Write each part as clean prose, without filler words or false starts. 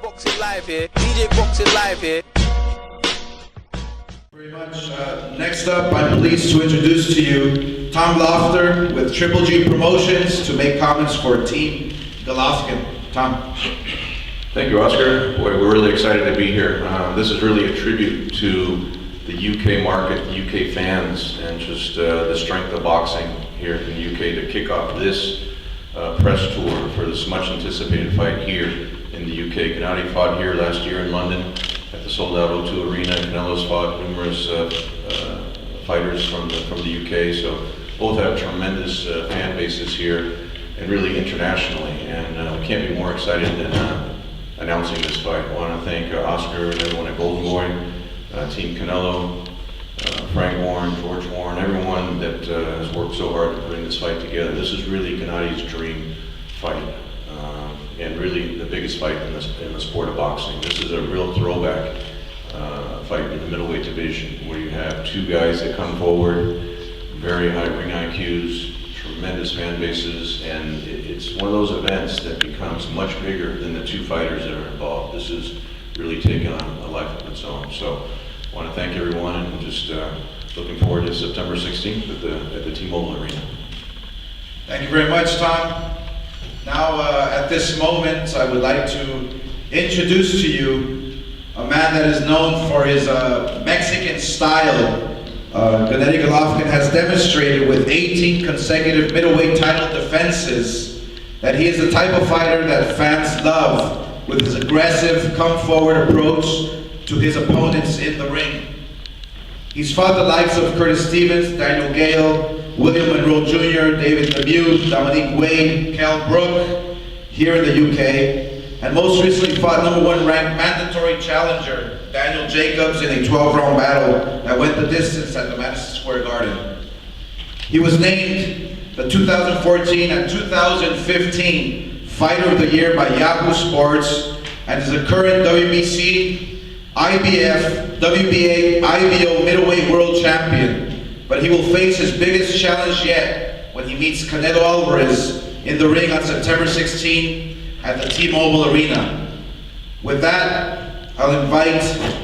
Boxing Live here. DJ Boxing Live here. Very much. Next up, I'm pleased to introduce to you Tom Lofter with Triple G Promotions to make comments for Team Golovkin. Tom. Thank you, Oscar. Boy, we're really excited to be here. This is really a tribute to the UK market, UK fans, and just the strength of boxing here in the UK to kick off this press tour for this much anticipated fight here in the UK. Canelo fought here last year in London at the sold-out O2 Arena. Canelo's fought numerous fighters from the UK, so both have tremendous fan bases here and really internationally. And we can't be more excited than announcing this fight. I want to thank Oscar and everyone at Golden Boy, Team Canelo, Frank Warren, George Warren, everyone that has worked so hard to putting this fight together. This is really Gennady's dream fight, and really the biggest fight in the sport of boxing. This is a real throwback fight in the middleweight division, where you have two guys that come forward, very high ring IQs, tremendous fan bases, and it's one of those events that becomes much bigger than the two fighters that are involved. This is really taking on a life of its own. So I want to thank everyone, and just looking forward to September 16th at the T-Mobile Arena. Thank you very much, Tom. Now, at this moment, I would like to introduce to you a man that is known for his Mexican style. Gennady Golovkin has demonstrated with 18 consecutive middleweight title defenses that he is the type of fighter that fans love, with his aggressive, come-forward approach to his opponents in the ring. He's fought the likes of Curtis Stevens, Daniel Gale, William Monroe Jr., David Lemieux, Dominique Wade, Cal Brook here in the UK, and most recently fought #1 ranked mandatory challenger Daniel Jacobs in a 12-round battle that went the distance at the Madison Square Garden. He was named the 2014 and 2015 Fighter of the Year by Yahoo Sports, and is a current WBC, IBF, WBA, IBO middleweight world champion. But he will face his biggest challenge yet when he meets Canelo Alvarez in the ring on September 16 at the T-Mobile Arena. With that, I'll invite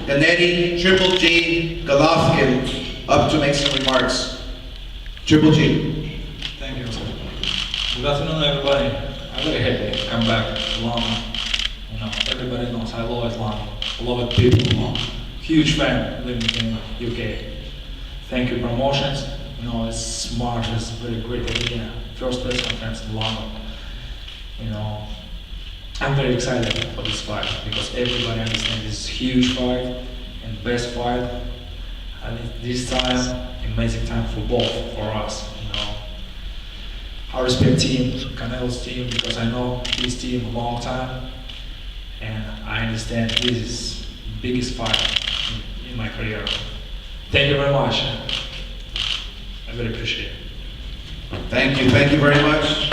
Gennady Triple G Golovkin up to make some remarks. Triple G. Thank you. Good afternoon, everybody. I'm very happy to come back to London. You know, everybody knows I love London. I love people. You know, huge fan living in UK. Thank you, promotions. You know, it's smart. It's a very great idea. First press conference in London. You know, I'm very excited for this fight because everybody understands this huge fight and best fight. And this time, amazing time for both, for us. You know, I respect team, Canelo's team, because I know this team a long time, and I understand this is the biggest fight in my career. Thank you very much. I really appreciate it. Thank you very much.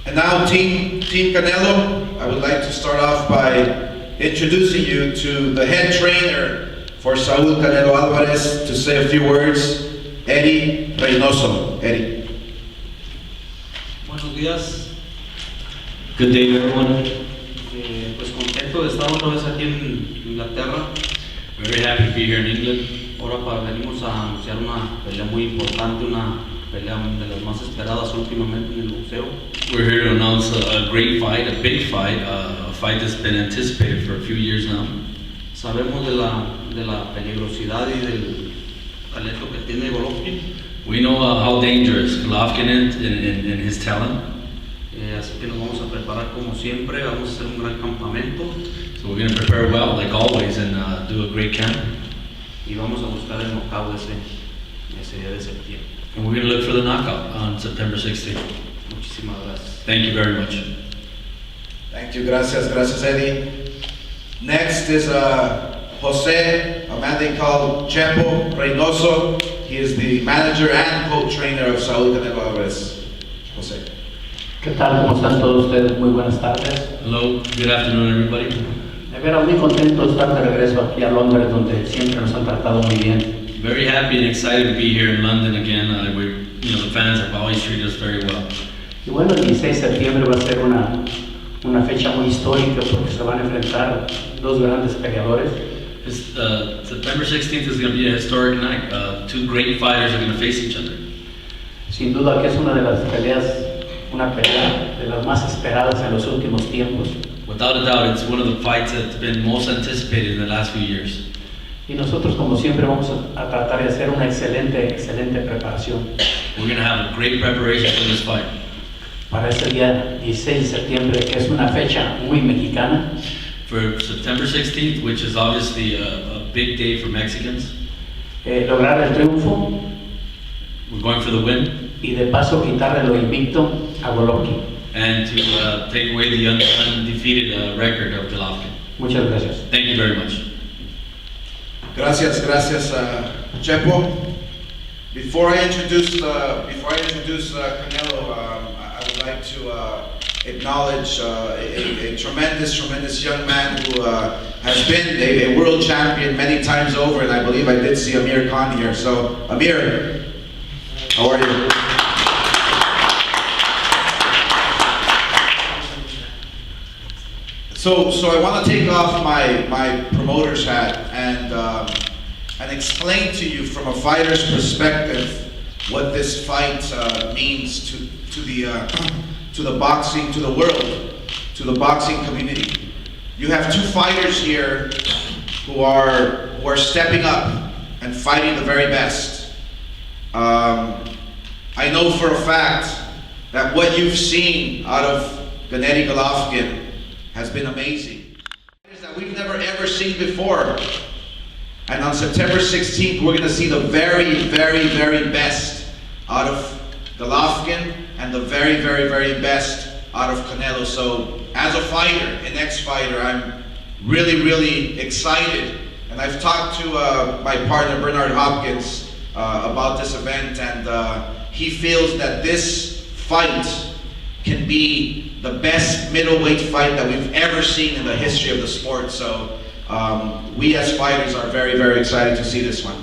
And now, Team Canelo, I would like to start off by introducing you to the head trainer for Saúl Canelo Álvarez to say a few words, Eddie Reynoso. Eddie. Buenos días. Good day, everyone. Pues contento de estar otra vez aquí en Inglaterra. Very happy to be here in England. Ahora venimos a anunciar una pelea muy importante, una pelea de las más esperadas últimamente en el boxeo. We're here to announce a great fight, a big fight, a fight that's been anticipated for a few years now. Sabemos de la peligrosidad y del talento que tiene Golovkin. We know how dangerous Golovkin is in his talent. Así que nos vamos a preparar como siempre, vamos a hacer un gran campamento. So we're going to prepare well, like always, and do a great camp. Y vamos a buscar el knockout ese día de septiembre. And we're going to look for the knockout on September 16th. Muchísimas gracias. Thank you very much. Thank you, gracias Eddie. Next is Jose, a man they call Chepo Reynoso. He is the manager and co-trainer of Saúl Canelo Álvarez. Jose. ¿Qué tal? ¿Cómo están todos ustedes? Muy buenas tardes. Hello, good afternoon, everybody. De veras muy contento de estar de regreso aquí a Londres, donde siempre nos han tratado muy bien. Very happy and excited to be here in London again. The fans have always treated us very well. Y bueno, el 16 de septiembre va a ser una fecha muy histórica porque se van a enfrentar dos grandes peleadores. September 16th is going to be a historic night. Two great fighters are going to face each other. Sin duda que es una pelea de las más esperadas en los últimos tiempos. Without a doubt, it's one of the fights that's been most anticipated in the last few years. Y nosotros, como siempre, vamos a tratar de hacer una excelente preparación We're going to have a great preparation for this fight. para ese día 16 de septiembre, que es una fecha muy mexicana. For September 16th, which is obviously a big day for Mexicans, Lograr el triunfo we're going for the win y de paso quitarle lo invicto a Golovkin. and to take away the undefeated record of Golovkin. Muchas gracias. Thank you very much. Gracias, Chepo. Before I introduce Canelo, I would like to acknowledge a tremendous young man who has been a world champion many times over, and I believe I did see Amir Khan here. So, Amir, how are you? So I want to take off my promoter's hat and explain to you from a fighter's perspective what this fight means to the boxing, to the world, to the boxing community. You have two fighters here who are stepping up and fighting the very best. I know for a fact that what you've seen out of Gennady Golovkin has been amazing. That we've never ever seen before. And on September 16th, we're going to see the very best out of Golovkin and the very best out of Canelo. So as a fighter, an ex-fighter, I'm really excited. And I've talked to my partner Bernard Hopkins about this event, and he feels that this fight can be the best middleweight fight that we've ever seen in the history of the sport. So we as fighters are very excited to see this one.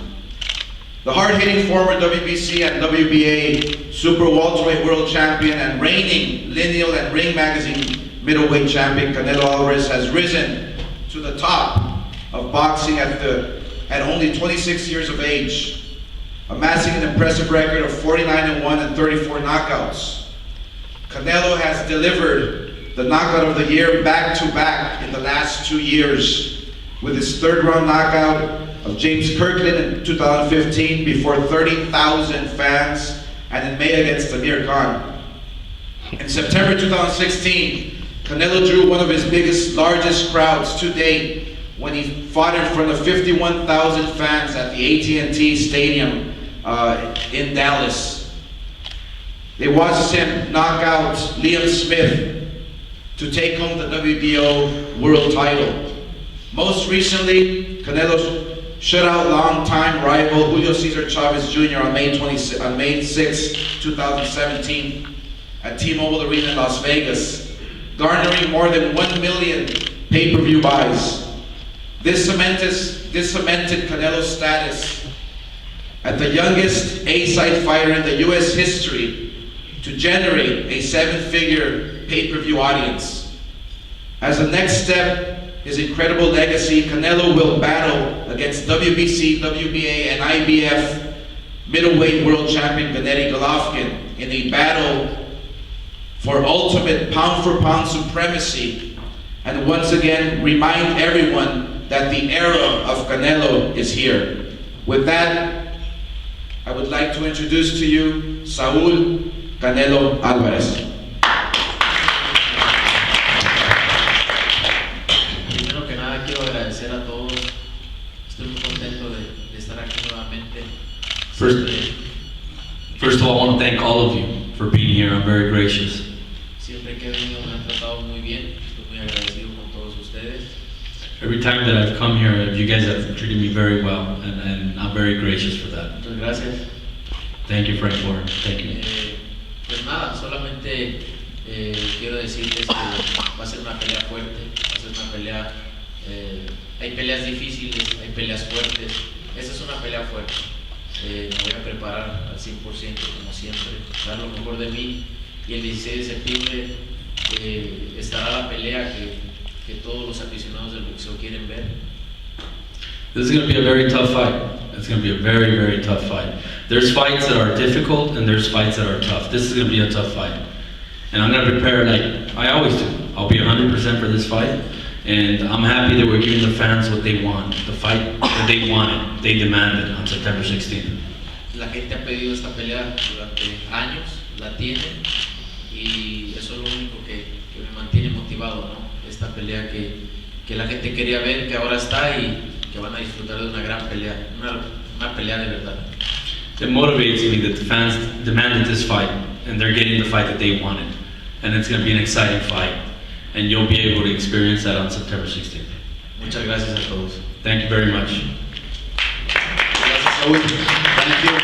The hard-hitting former WBC and WBA super welterweight world champion and reigning Lineal and Ring Magazine middleweight champion Canelo Alvarez has risen to the top of boxing at only 26 years of age, amassing an impressive record of 49-1 and 34 knockouts. Canelo has delivered the knockout of the year back-to-back in the last 2 years, with his third-round knockout of James Kirkland in 2015 before 30,000 fans, and in May against Amir Khan. In September 2016, Canelo drew one of his largest crowds to date when he fought in front of 51,000 fans at the AT&T Stadium in Dallas. They watched him knock out Liam Smith to take home the WBO world title. Most recently, Canelo shut out longtime rival Julio Cesar Chavez Jr. on May 6, 2017 at T-Mobile Arena in Las Vegas, garnering more than 1 million pay-per-view buys. This cemented Canelo's status as the youngest A-side fighter in the U.S. history to generate a 7-figure pay-per-view audience. As the next step, his incredible legacy, Canelo will battle against WBC, WBA, and IBF middleweight world champion Gennady Golovkin in a battle for ultimate pound-for-pound supremacy, and once again remind everyone that the era of Canelo is here. With that, I would like to introduce to you Saúl Canelo Álvarez. Primero que nada quiero agradecer a todos. Estoy muy contento de estar aquí nuevamente. First of all, I want to thank all of you for being here. I'm very gracious. Siempre que he venido me han tratado muy bien. Estoy muy agradecido con todos ustedes. Every time that I've come here, you guys have treated me very well, and I'm very gracious for that. Muchas gracias. Thank you, Frank Warren. Thank you. Pues nada, solamente quiero decirles que va a ser una pelea fuerte, va a ser una pelea, hay peleas difíciles, hay peleas fuertes, esta es una pelea fuerte. Me voy a preparar al 100% como siempre, dar lo mejor de mí y el 16 de septiembre estará la pelea que todos los aficionados del boxeo quieren ver. This is going to be a very tough fight. It's going to be a very, very tough fight. There's fights that are difficult and there's fights that are tough. This is going to be a tough fight. And I'm going to prepare like I always do. I'll be 100% for this fight. And I'm happy that we're giving the fans what they want. The fight that they wanted, they demanded on September 16th. La gente ha pedido esta pelea durante años, la tienen, y eso es lo único que me mantiene motivado, ¿no? Esta pelea que la gente quería ver, que ahora está y que van a disfrutar de una gran pelea, una pelea de verdad. It motivates me that the fans demanded this fight and they're getting the fight that they wanted. And it's going to be an exciting fight. And you'll be able to experience that on September 16th. Muchas gracias a todos. Thank you very much. Thank you.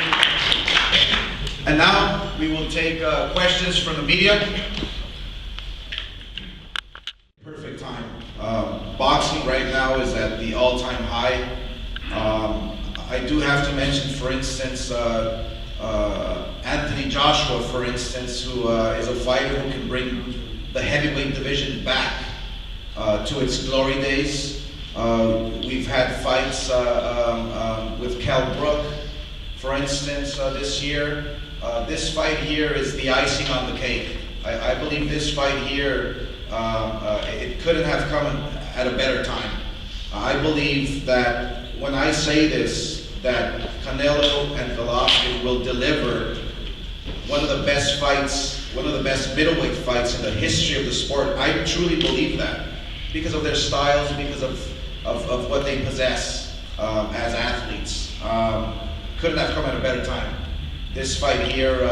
And now we will take questions from the media. Perfect time. Boxing right now is at the all-time high. I do have to mention, for instance, Anthony Joshua, for instance, who is a fighter who can bring the heavyweight division back to its glory days. We've had fights with Kell Brook, for instance, this year. This fight here is the icing on the cake. I believe this fight here, it couldn't have come at a better time. I believe that when I say this, that Canelo and Golovkin will deliver one of the best fights, one of the best middleweight fights in the history of the sport. I truly believe that because of their styles, because of what they possess as athletes. Couldn't have come at a better time. This fight here,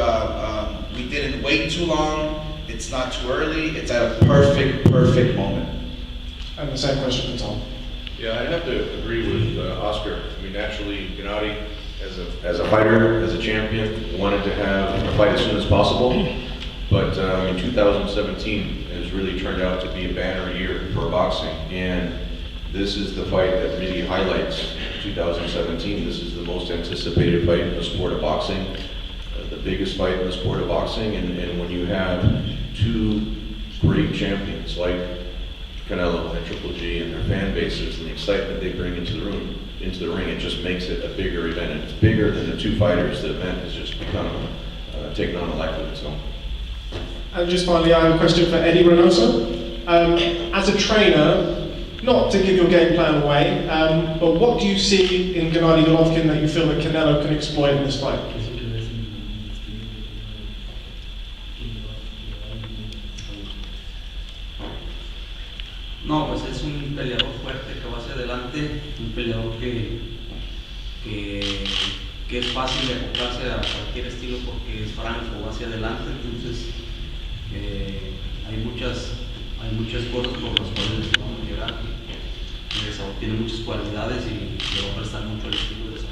we didn't wait too long. It's not too early. It's at a perfect moment. And the same question for Tom. Yeah, I have to agree with Oscar. I mean, naturally, Gennady, as a fighter, as a champion, wanted to have a fight as soon as possible. But 2017 has really turned out to be a banner year for boxing. And this is the fight that really highlights 2017. This is the most anticipated fight in the sport of boxing, the biggest fight in the sport of boxing. And when you have two great champions like Canelo and Triple G and their fan bases and the excitement they bring into the ring, it just makes it a bigger event. And it's bigger than the two fighters. The event has just become taken on a life of its own. And just finally, I have a question for Eddie Reynoso. As a trainer, not to give your game plan away, but what do you see in Gennady Golovkin that you feel that Canelo can exploit in this fight? No, pues es un peleador fuerte que va hacia adelante, un peleador que es fácil de acoplarse a cualquier estilo porque es franco, va hacia adelante, entonces hay muchas cosas por las cuales vamos a llegar. Tiene muchas cualidades y le va a prestar mucho al estilo de esa.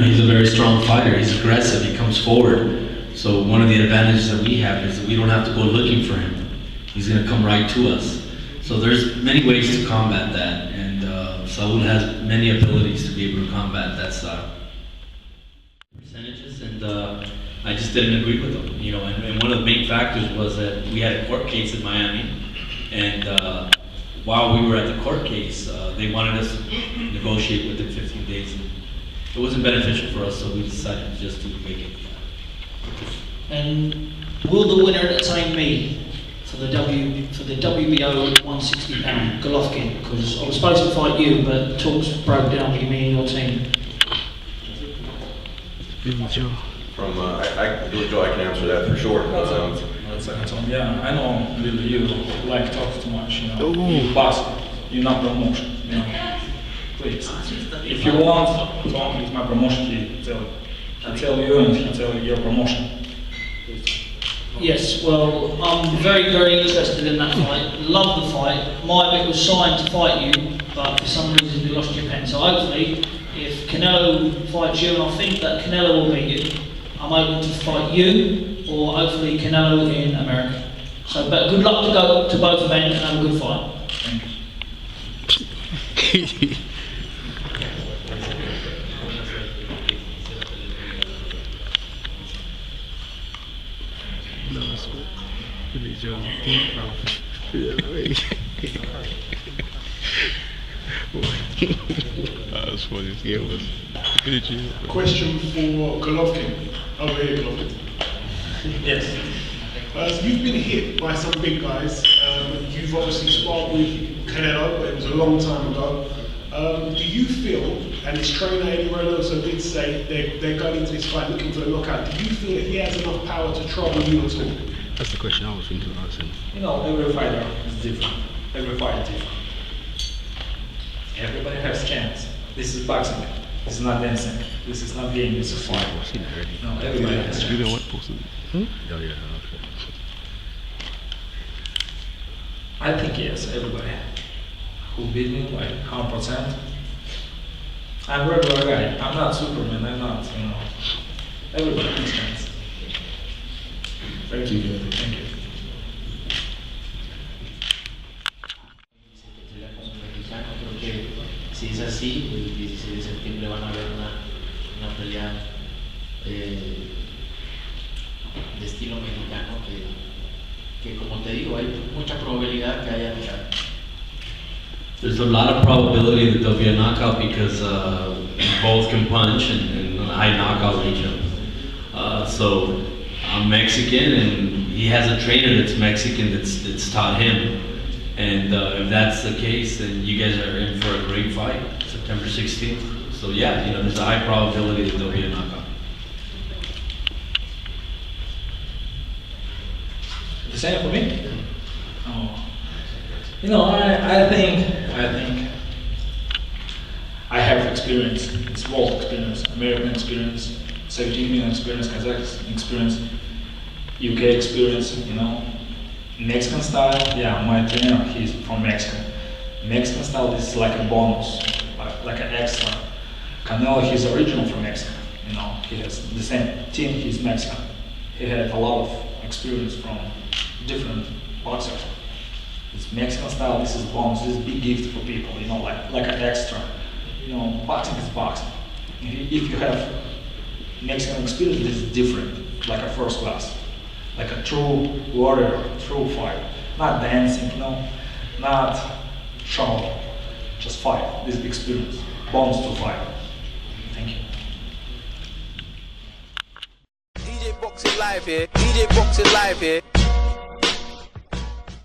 He's a very strong fighter. He's aggressive. He comes forward. So one of the advantages that we have is that we don't have to go looking for him. He's going to come right to us. So there's many ways to combat that, and Saul has many abilities to be able to combat that style. Percentages, and I just didn't agree with them. And one of the main factors was that we had a court case in Miami, and while we were at the court case, they wanted us to negotiate within 15 days. And it wasn't beneficial for us, so we decided to just do the vacant. And will the winner entertain me for the WBO 160 pound Golovkin? Because I was supposed to fight you, but talks broke down between me and your team. From Joe, I can answer that for sure. Yeah, I know really you like talk too much, You boss, you're not promotion, Please, if you want, Tom is my promotion, he tell you and he tell your promotion. Yes, well, I'm very, very interested in that fight. Love the fight. My bit was signed to fight you, but for some reason you lost your pen. So hopefully, if Canelo fights you, and I think that Canelo will beat you, I'm open to fight you, or hopefully Canelo in America. So, but good luck to both events and have a good fight. Thank you. That's funny. Yeah, it was. Question for Golovkin. Over here, Golovkin. Yes. You've been hit by some big guys. You've obviously sparred with Canelo, but it was a long time ago. Do you feel, and his trainer Eddie Reynoso did say they're going into this fight looking for a knockout, do you feel that he has enough power to trouble you at all? That's the question I was thinking of asking. You know, every fighter is different. Every fight is different. Everybody has a chance. This is boxing. This is not dancing. This is not game. This is fight. I've seen it already. No, everybody has a chance. You know what posted? Oh yeah, okay. I think yes, everybody who beat me like 100%. I'm a regular guy. I'm not Superman. I'm not, you know. Everybody has a chance. Thank you. Thank you. Creo que si es así, el 16 de septiembre van a ver una pelea de estilo mexicano que como te digo, hay mucha probabilidad que haya knockout. There's a lot of probability that there'll be a knockout because both can punch and high knockout region. So I'm Mexican and he has a trainer that's Mexican that's taught him. And if that's the case, then you guys are in for a great fight, September 16th. So yeah, you know, there's a high probability that there'll be a knockout. The same for me? Oh. You know, I think I have experience, small experience, American experience, 17 million experience, Kazakh experience, UK experience, you know. Mexican style, yeah, my trainer, he's from Mexico. Mexican style, this is like a bonus, like an extra. Canelo, he's original from Mexico, you know, he has the same team, he's Mexican. He had a lot of experience from different boxers. It's Mexican style, this is bonus, this is big gift for people, you know, like an extra. You know, boxing is boxing. If you have Mexican experience, this is different, like a first class. Like a true warrior, true fight. Not dancing, you know, not show, just fight, this experience, bonds to fight. Thank you. DJ Boxing Live here, DJ Boxing Live here.